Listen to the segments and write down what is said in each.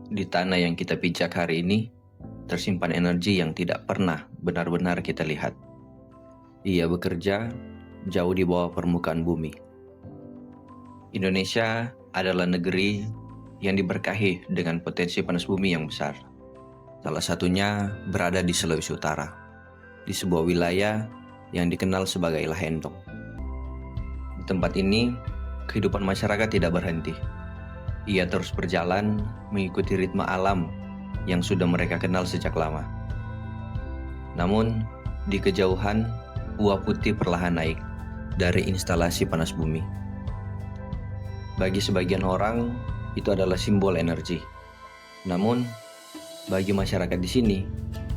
Di tanah yang kita pijak hari ini, tersimpan energi yang tidak pernah benar-benar kita lihat. Ia bekerja jauh di bawah permukaan bumi. Indonesia adalah negeri yang diberkahi dengan potensi panas bumi yang besar. Salah satunya berada di Sulawesi Utara, di sebuah wilayah yang dikenal sebagai Lahendong. Di tempat ini, kehidupan masyarakat tidak berhenti. Ia terus berjalan mengikuti ritme alam yang sudah mereka kenal sejak lama. Namun, di kejauhan, uap putih perlahan naik dari instalasi panas bumi. Bagi sebagian orang, itu adalah simbol energi. Namun, bagi masyarakat di sini,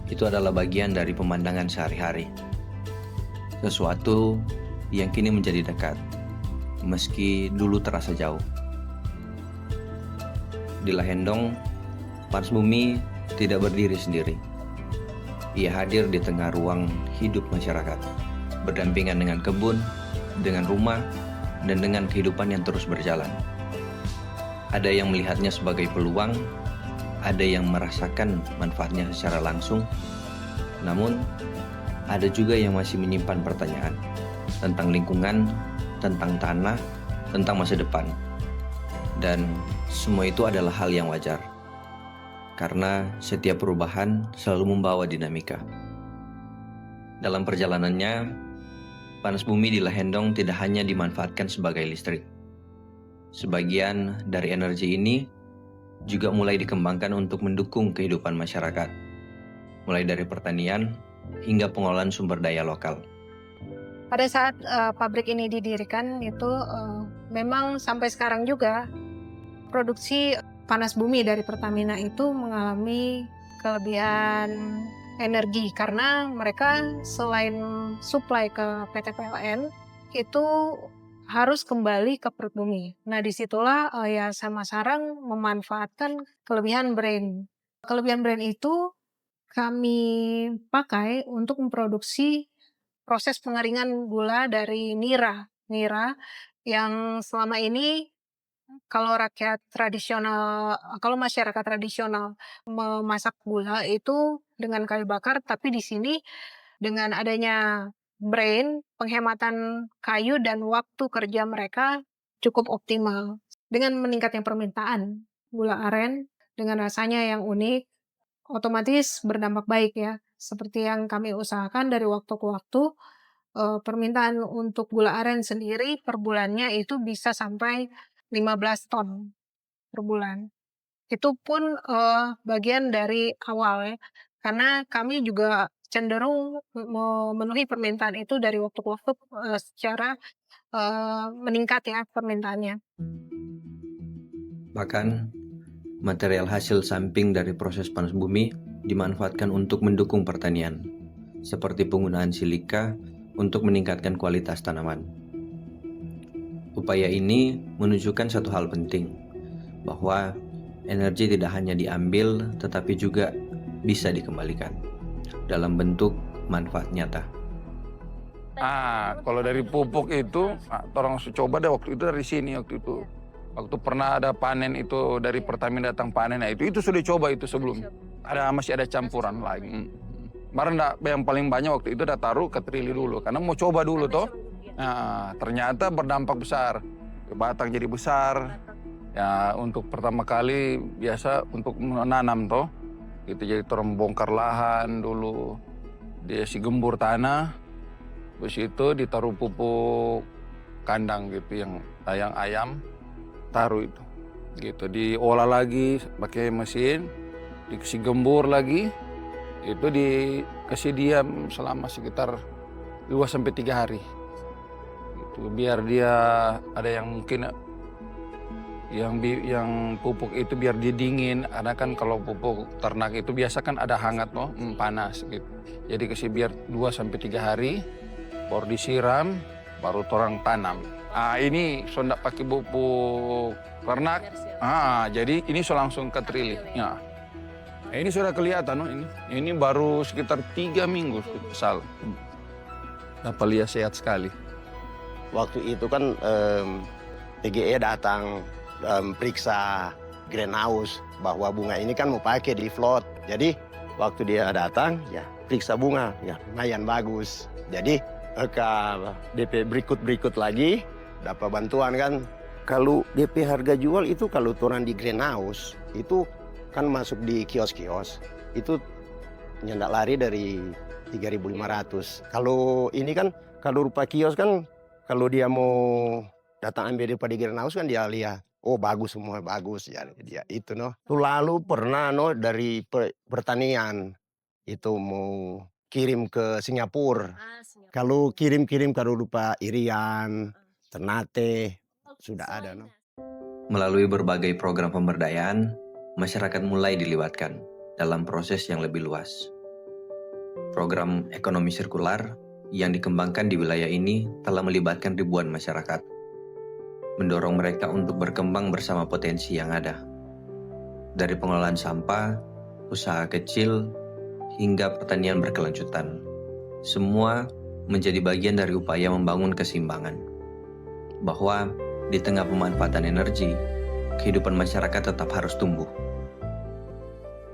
itu adalah bagian dari pemandangan sehari-hari. Sesuatu yang kini menjadi dekat, meski dulu terasa jauh. Di Lahendong, panas bumi tidak berdiri sendiri. Ia hadir di tengah ruang hidup masyarakat, berdampingan dengan kebun, dengan rumah, dan dengan kehidupan yang terus berjalan. Ada yang melihatnya sebagai peluang, ada yang merasakan manfaatnya secara langsung, namun ada juga yang masih menyimpan pertanyaan tentang lingkungan, tentang tanah, tentang masa depan. Dan semua itu adalah hal yang wajar, karena setiap perubahan selalu membawa dinamika. Dalam perjalanannya, panas bumi di Lahendong tidak hanya dimanfaatkan sebagai listrik. Sebagian dari energi ini juga mulai dikembangkan untuk mendukung kehidupan masyarakat, mulai dari pertanian hingga pengolahan sumber daya lokal. Pada saat pabrik ini didirikan itu memang sampai sekarang juga produksi panas bumi dari Pertamina itu mengalami kelebihan energi karena mereka selain supply ke PT PLN itu harus kembali ke perut bumi. Nah disitulah Yayasan Masarang memanfaatkan kelebihan brain. Kelebihan brain itu kami pakai untuk memproduksi proses pengeringan gula dari nira. Nira yang selama ini kalau masyarakat tradisional memasak gula itu dengan kayu bakar, tapi di sini dengan adanya brain, penghematan kayu dan waktu kerja mereka cukup optimal. Dengan meningkatnya permintaan gula aren dengan rasanya yang unik, otomatis berdampak baik ya. Seperti yang kami usahakan dari waktu ke waktu, permintaan untuk gula aren sendiri per bulannya itu bisa sampai 15 ton per bulan. Itu pun bagian dari awal ya, karena kami juga cenderung memenuhi permintaan itu dari waktu ke waktu secara meningkat ya permintaannya. Bahkan, material hasil samping dari proses panas bumi dimanfaatkan untuk mendukung pertanian, seperti penggunaan silika untuk meningkatkan kualitas tanaman. Upaya ini menunjukkan satu hal penting, bahwa energi tidak hanya diambil tetapi juga bisa dikembalikan dalam bentuk manfaat nyata. Kalau dari pupuk itu, orang coba deh waktu itu dari sini waktu itu. Waktu pernah ada panen itu dari Pertamina datang panen, itu sudah coba itu sebelum. Masih ada campuran lagi. Kemarin yang paling banyak waktu itu udah taruh ke trili dulu, karena mau coba dulu toh. Nah, ternyata berdampak besar. Batang jadi besar. Ya untuk pertama kali biasa untuk menanam toh. Itu jadi orang bongkar lahan dulu. Dia gembur tanah. Terus itu ditaruh pupuk kandang gitu yang ayam. Taruh itu. Gitu diolah lagi pakai mesin, dikasih gembur lagi. Itu dikasih diam selama sekitar 2-3 hari. Gitu, biar dia ada yang mungkin yang pupuk itu biar dia dingin, karena kan kalau pupuk ternak itu biasa kan ada hangat loh, panas gitu. Jadi kasih biar 2-3 hari, baru disiram, baru orang tanam. Ini sudah pakai pupuk ternak, jadi ini sudah langsung ke trili. Ya. Ini sudah kelihatan, ini baru sekitar 3 minggu asal. Dapat lihat sehat sekali. Waktu itu kan TGE datang periksa greenhouse bahwa bunga ini kan mau pakai di float. Jadi waktu dia datang ya periksa bunga ya lumayan bagus. Jadi ke DP berikut lagi dapat bantuan kan. Kalau DP harga jual itu kalau turun di greenhouse itu kan masuk di kios-kios itu nyendak lari dari 3.500. Kalau ini kan kalau rupa kios kan kalau dia mau datang ambil daripada greenhouse kan dia lihat oh bagus semua bagus ya dia itu no. Lalu pernah no dari pertanian itu mau kirim ke Singapura. Kalau kirim kalau rupa irian, Ternate sudah ada no. Melalui berbagai program pemberdayaan, masyarakat mulai dilibatkan dalam proses yang lebih luas. Program ekonomi sirkular yang dikembangkan di wilayah ini telah melibatkan ribuan masyarakat, mendorong mereka untuk berkembang bersama potensi yang ada. Dari pengelolaan sampah, usaha kecil, hingga pertanian berkelanjutan, semua menjadi bagian dari upaya membangun keseimbangan. Bahwa di tengah pemanfaatan energi, kehidupan masyarakat tetap harus tumbuh.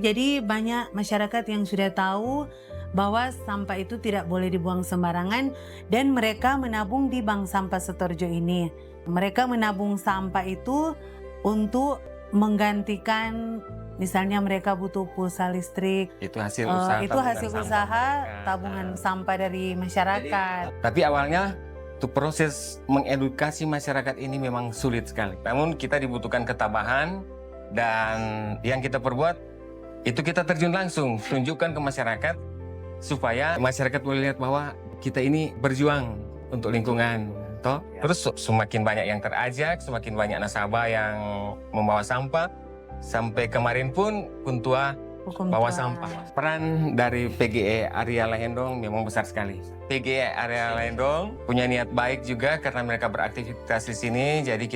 Jadi banyak masyarakat yang sudah tahu bahwa sampah itu tidak boleh dibuang sembarangan dan mereka menabung di bank sampah Setorjo ini. Mereka menabung sampah itu untuk menggantikan misalnya mereka butuh pulsa listrik. Itu hasil usaha. Itu hasil usaha tabungan sampah dari masyarakat. Tapi awalnya untuk proses mengedukasi masyarakat ini memang sulit sekali. Namun kita dibutuhkan ketabahan dan yang kita perbuat itu kita terjun langsung, tunjukkan ke masyarakat supaya masyarakat boleh lihat bahwa kita ini berjuang untuk lingkungan. Toh? Terus semakin banyak yang terajak, semakin banyak nasabah yang membawa sampah. Sampai kemarin pun Kuntua bawa sampah. Peran dari PGE Area Lahendong memang besar sekali. PGE Area Lahendong punya niat baik juga karena mereka beraktivitas di sini. Jadi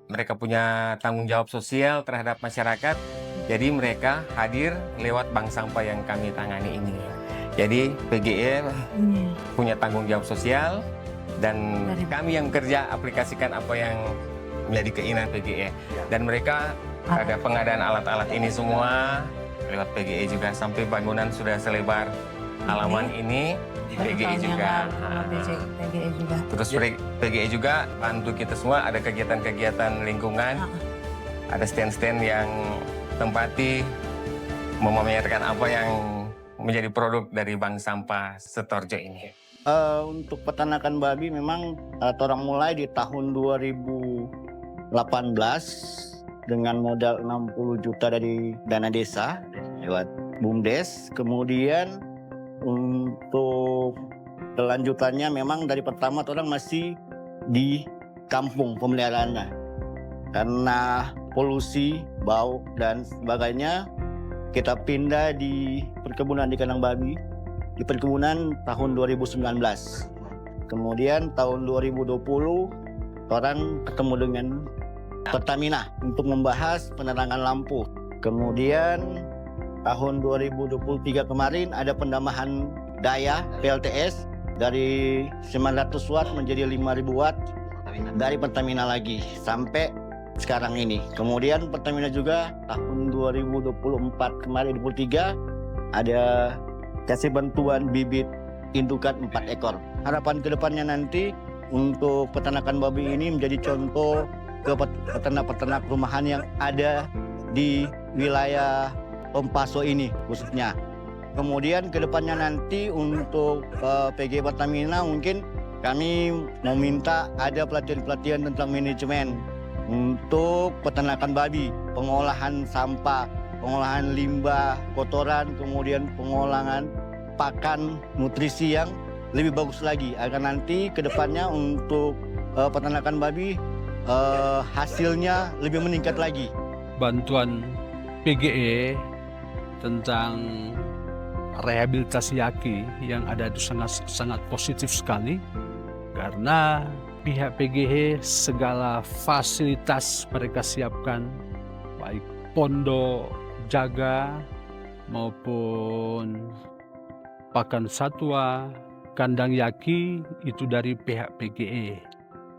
mereka punya tanggung jawab sosial terhadap masyarakat. Jadi mereka hadir lewat bank sampah yang kami tangani ini. Jadi PGE punya tanggung jawab sosial dan kami yang kerja aplikasikan apa yang menjadi keinginan PGE. Dan mereka ada pengadaan alat-alat ini semua lewat PGE juga sampai bangunan sudah selebar halaman ini di PGE juga. PGE juga. Terus PGE juga bantu kita semua ada kegiatan-kegiatan lingkungan, ada stand-stand yang tempati memamerkan apa yang menjadi produk dari bank sampah Setorjo ini. Untuk peternakan babi memang orang mulai di tahun 2018 dengan modal 60 juta dari dana desa lewat BUMDes. Kemudian untuk kelanjutannya memang dari pertama orang masih di kampung pemeliharaannya. Karena polusi, bau dan sebagainya, kita pindah di perkebunan di kandang babi di perkebunan tahun 2019. Kemudian tahun 2020 orang ketemu dengan Pertamina untuk membahas penerangan lampu. Kemudian tahun 2023 kemarin ada penambahan daya PLTS dari 900 watt menjadi 5000 watt dari Pertamina lagi sampai sekarang ini. Kemudian Pertamina juga tahun 2024 kemarin 2023 ada kasih bantuan bibit indukan 4 ekor. Harapan kedepannya nanti untuk peternakan babi ini menjadi contoh ke peternak-peternak rumahan yang ada di wilayah Tompaso ini khususnya. Kemudian kedepannya nanti untuk PG Pertamina mungkin kami meminta ada pelatihan-pelatihan tentang manajemen untuk peternakan babi, pengolahan sampah, pengolahan limbah, kotoran, kemudian pengolahan pakan nutrisi yang lebih bagus lagi agar nanti kedepannya untuk peternakan babi hasilnya lebih meningkat lagi. Bantuan PGE tentang rehabilitasi yaki yang ada itu sangat positif sekali karena pihak PGE segala fasilitas mereka siapkan baik pondok, jaga maupun pakan satwa, kandang yaki itu dari pihak PGE.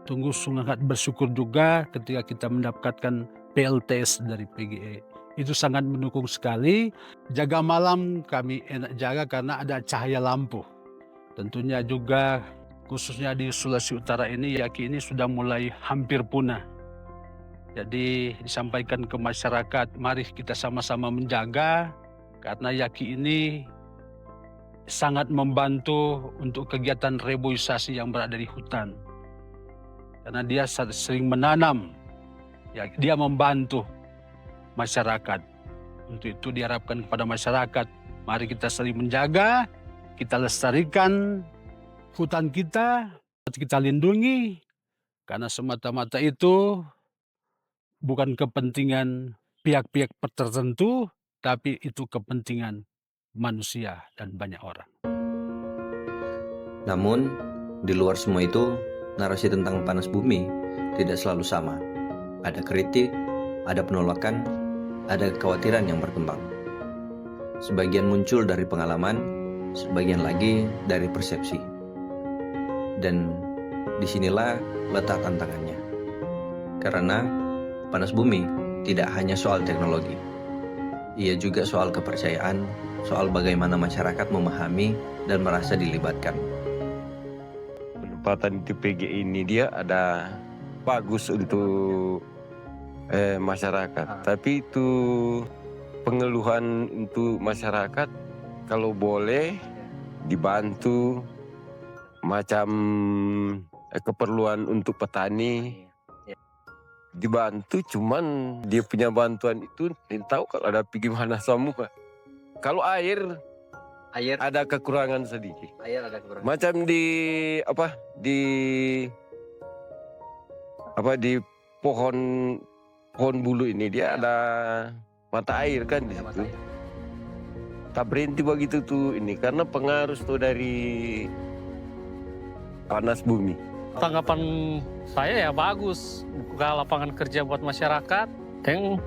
Tunggu sangat bersyukur juga ketika kita mendapatkan PLTS dari PGE. Itu sangat mendukung sekali. Jaga malam kami enak jaga karena ada cahaya lampu. Tentunya juga khususnya di Sulawesi Utara ini yaki ini sudah mulai hampir punah. Jadi disampaikan ke masyarakat, mari kita sama-sama menjaga karena yaki ini sangat membantu untuk kegiatan reboisasi yang berada di hutan. Karena dia sering menanam, ya, dia membantu masyarakat. Untuk itu diharapkan kepada masyarakat, mari kita saling menjaga, kita lestarikan hutan kita lindungi, karena semata-mata itu bukan kepentingan pihak-pihak tertentu, tapi itu kepentingan manusia dan banyak orang. Namun, di luar semua itu, narasi tentang panas bumi tidak selalu sama. Ada kritik, ada penolakan, ada kekhawatiran yang berkembang. Sebagian muncul dari pengalaman, sebagian lagi dari persepsi. Dan disinilah letak tantangannya. Karena panas bumi tidak hanya soal teknologi. Ia juga soal kepercayaan, soal bagaimana masyarakat memahami dan merasa dilibatkan. Penempatan di PGE ini dia ada bagus untuk masyarakat. Tapi itu pengeluhan untuk masyarakat kalau boleh dibantu macam keperluan untuk petani dibantu, cuman dia punya bantuan itu tahu kalau ada gimana semua. Kalau air ada kekurangan sedikit. Macam di pohon bulu ini dia ada mata air kan di situ. Tak berhenti begitu tuh ini karena pengaruh tuh dari panas bumi. Tanggapan saya ya bagus, buka lapangan kerja buat masyarakat, dan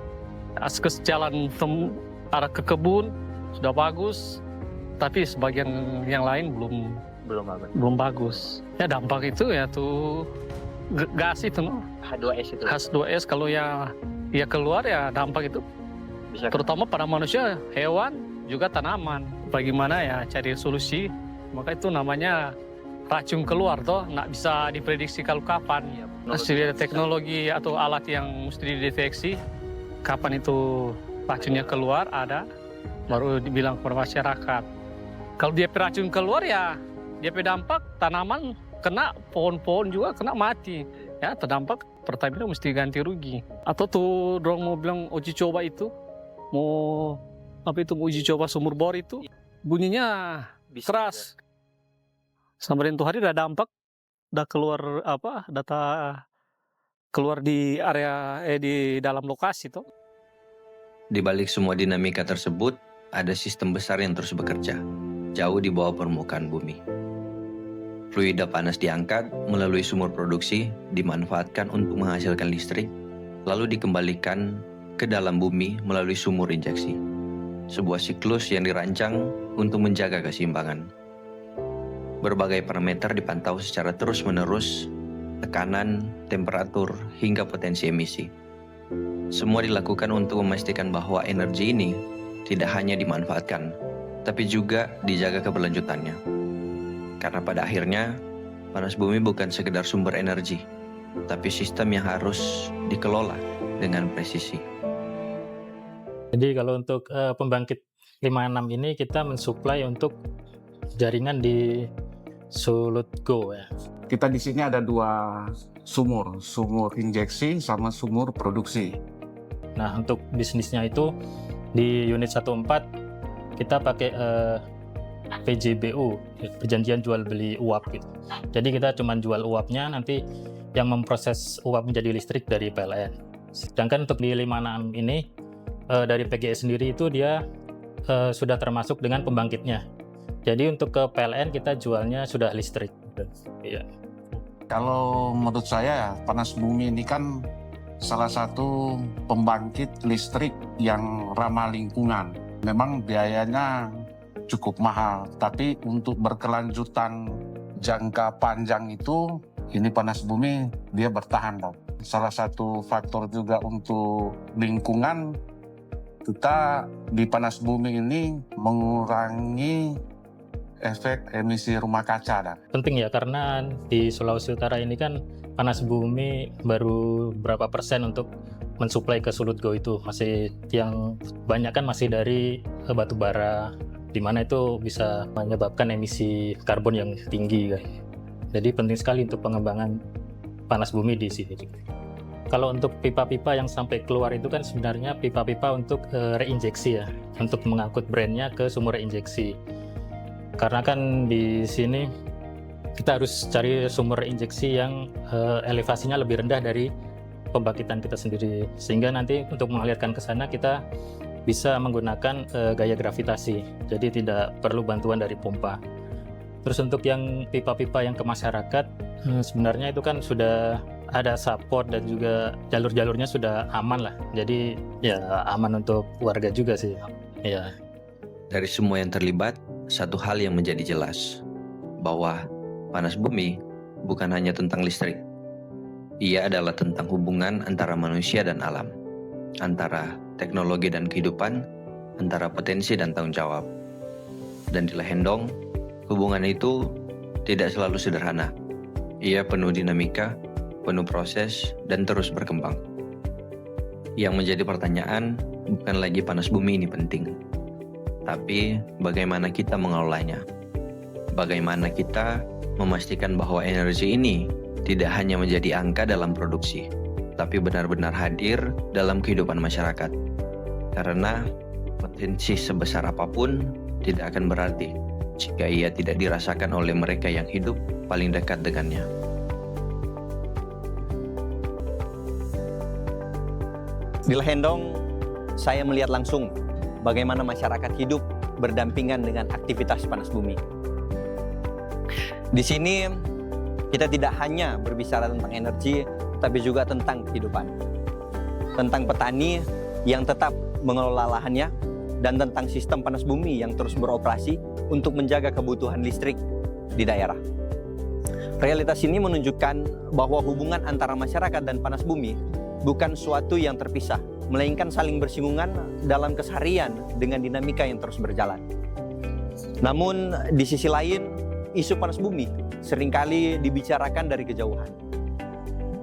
akses jalan arah ke kebun sudah bagus, tapi sebagian yang lain belum bagus. Ya dampak itu ya tuh gas itu, H2S kalau ya keluar ya dampak itu, terutama pada manusia, hewan, juga tanaman. Bagaimana ya cari solusi, maka itu namanya racun keluar toh, nggak bisa diprediksi kalau kapan. Mesti ada teknologi atau alat yang mesti dideteksi kapan itu racunnya keluar, ada baru dibilang kepada masyarakat. Kalau dia racun keluar ya dia dampak tanaman kena, pohon-pohon juga kena mati. Ya terdampak Pertamina mesti ganti rugi. Atau tuh dorong mau bilang uji coba itu mau uji coba sumur bor itu bunyinya keras. Sampai itu hari udah dampak, udah keluar data keluar di area di dalam lokasi tuh. Di balik semua dinamika tersebut, ada sistem besar yang terus bekerja, jauh di bawah permukaan bumi. Fluida panas diangkat melalui sumur produksi, dimanfaatkan untuk menghasilkan listrik, lalu dikembalikan ke dalam bumi melalui sumur injeksi. Sebuah siklus yang dirancang untuk menjaga keseimbangan. Berbagai parameter dipantau secara terus-menerus, tekanan, temperatur, hingga potensi emisi. Semua dilakukan untuk memastikan bahwa energi ini tidak hanya dimanfaatkan, tapi juga dijaga keberlanjutannya. Karena pada akhirnya, panas bumi bukan sekedar sumber energi, tapi sistem yang harus dikelola dengan presisi. Jadi kalau untuk pembangkit 56 ini kita mensuplai untuk jaringan di Sulutgo ya. Kita di sini ada dua sumur injeksi sama sumur produksi. Nah untuk bisnisnya itu di unit 14 kita pakai PJBU, perjanjian jual beli uap gitu. Jadi kita cuma jual uapnya, nanti yang memproses uap menjadi listrik dari PLN. Sedangkan untuk di 56 ini dari PGE sendiri itu dia sudah termasuk dengan pembangkitnya. Jadi untuk ke PLN kita jualnya sudah listrik. Iya. Kalau menurut saya panas bumi ini kan salah satu pembangkit listrik yang ramah lingkungan. Memang biayanya cukup mahal, tapi untuk berkelanjutan jangka panjang itu ini panas bumi dia bertahan, Bob. salah satu faktor juga untuk lingkungan, kita di panas bumi ini mengurangi efek emisi rumah kaca. Penting ya, karena di Sulawesi Utara ini kan panas bumi baru berapa persen untuk mensuplai ke Sulut Go itu. Masih yang banyak kan masih dari batu bara, di mana itu bisa menyebabkan emisi karbon yang tinggi. Jadi penting sekali untuk pengembangan panas bumi di sini. Kalau untuk pipa-pipa yang sampai keluar itu kan sebenarnya pipa-pipa untuk reinjeksi ya, untuk mengangkut brandnya ke sumur reinjeksi. Karena kan di sini kita harus cari sumber injeksi yang elevasinya lebih rendah dari pembangkitan kita sendiri, sehingga nanti untuk mengalirkan ke sana kita bisa menggunakan gaya gravitasi, jadi tidak perlu bantuan dari pompa. Terus untuk yang pipa-pipa yang ke masyarakat, sebenarnya itu kan sudah ada support dan juga jalur-jalurnya sudah aman lah, jadi ya aman untuk warga juga sih. Ya. Dari semua yang terlibat, satu hal yang menjadi jelas, bahwa panas bumi bukan hanya tentang listrik. Ia adalah tentang hubungan antara manusia dan alam, antara teknologi dan kehidupan, antara potensi dan tanggung jawab. Dan di Lehendong, hubungan itu tidak selalu sederhana. Ia penuh dinamika, penuh proses, dan terus berkembang. Yang menjadi pertanyaan bukan lagi panas bumi ini penting, tapi bagaimana kita mengelolanya. Bagaimana kita memastikan bahwa energi ini tidak hanya menjadi angka dalam produksi, tapi benar-benar hadir dalam kehidupan masyarakat. Karena potensi sebesar apapun tidak akan berarti jika ia tidak dirasakan oleh mereka yang hidup paling dekat dengannya. Di Lehendong, saya melihat langsung bagaimana masyarakat hidup berdampingan dengan aktivitas panas bumi. Di sini kita tidak hanya berbicara tentang energi, tapi juga tentang kehidupan. Tentang petani yang tetap mengelola lahannya, dan tentang sistem panas bumi yang terus beroperasi untuk menjaga kebutuhan listrik di daerah. Realitas ini menunjukkan bahwa hubungan antara masyarakat dan panas bumi bukan suatu yang terpisah, melainkan saling bersinggungan dalam keseharian dengan dinamika yang terus berjalan. Namun di sisi lain, isu panas bumi seringkali dibicarakan dari kejauhan,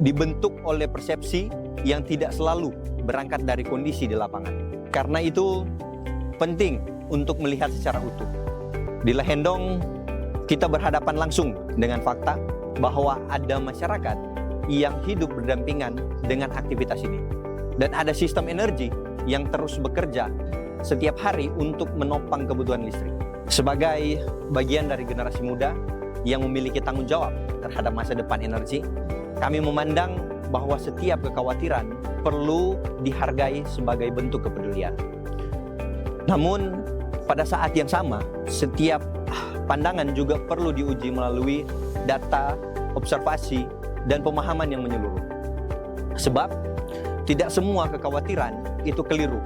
dibentuk oleh persepsi yang tidak selalu berangkat dari kondisi di lapangan. Karena itu penting untuk melihat secara utuh. Di Lehendong, kita berhadapan langsung dengan fakta bahwa ada masyarakat yang hidup berdampingan dengan aktivitas ini. Dan ada sistem energi yang terus bekerja setiap hari untuk menopang kebutuhan listrik. Sebagai bagian dari generasi muda yang memiliki tanggung jawab terhadap masa depan energi, kami memandang bahwa setiap kekhawatiran perlu dihargai sebagai bentuk kepedulian. Namun, pada saat yang sama, setiap pandangan juga perlu diuji melalui data, observasi, dan pemahaman yang menyeluruh. Sebab, tidak semua kekhawatiran itu keliru,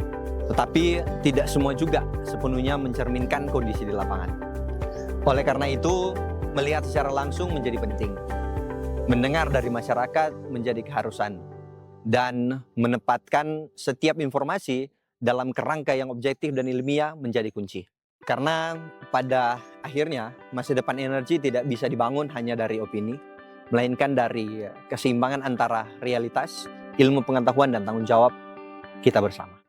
tetapi tidak semua juga sepenuhnya mencerminkan kondisi di lapangan. Oleh karena itu, melihat secara langsung menjadi penting. Mendengar dari masyarakat menjadi keharusan. Dan menempatkan setiap informasi dalam kerangka yang objektif dan ilmiah menjadi kunci. Karena pada akhirnya masa depan energi tidak bisa dibangun hanya dari opini, melainkan dari keseimbangan antara realitas, ilmu pengetahuan, dan tanggung jawab kita bersama.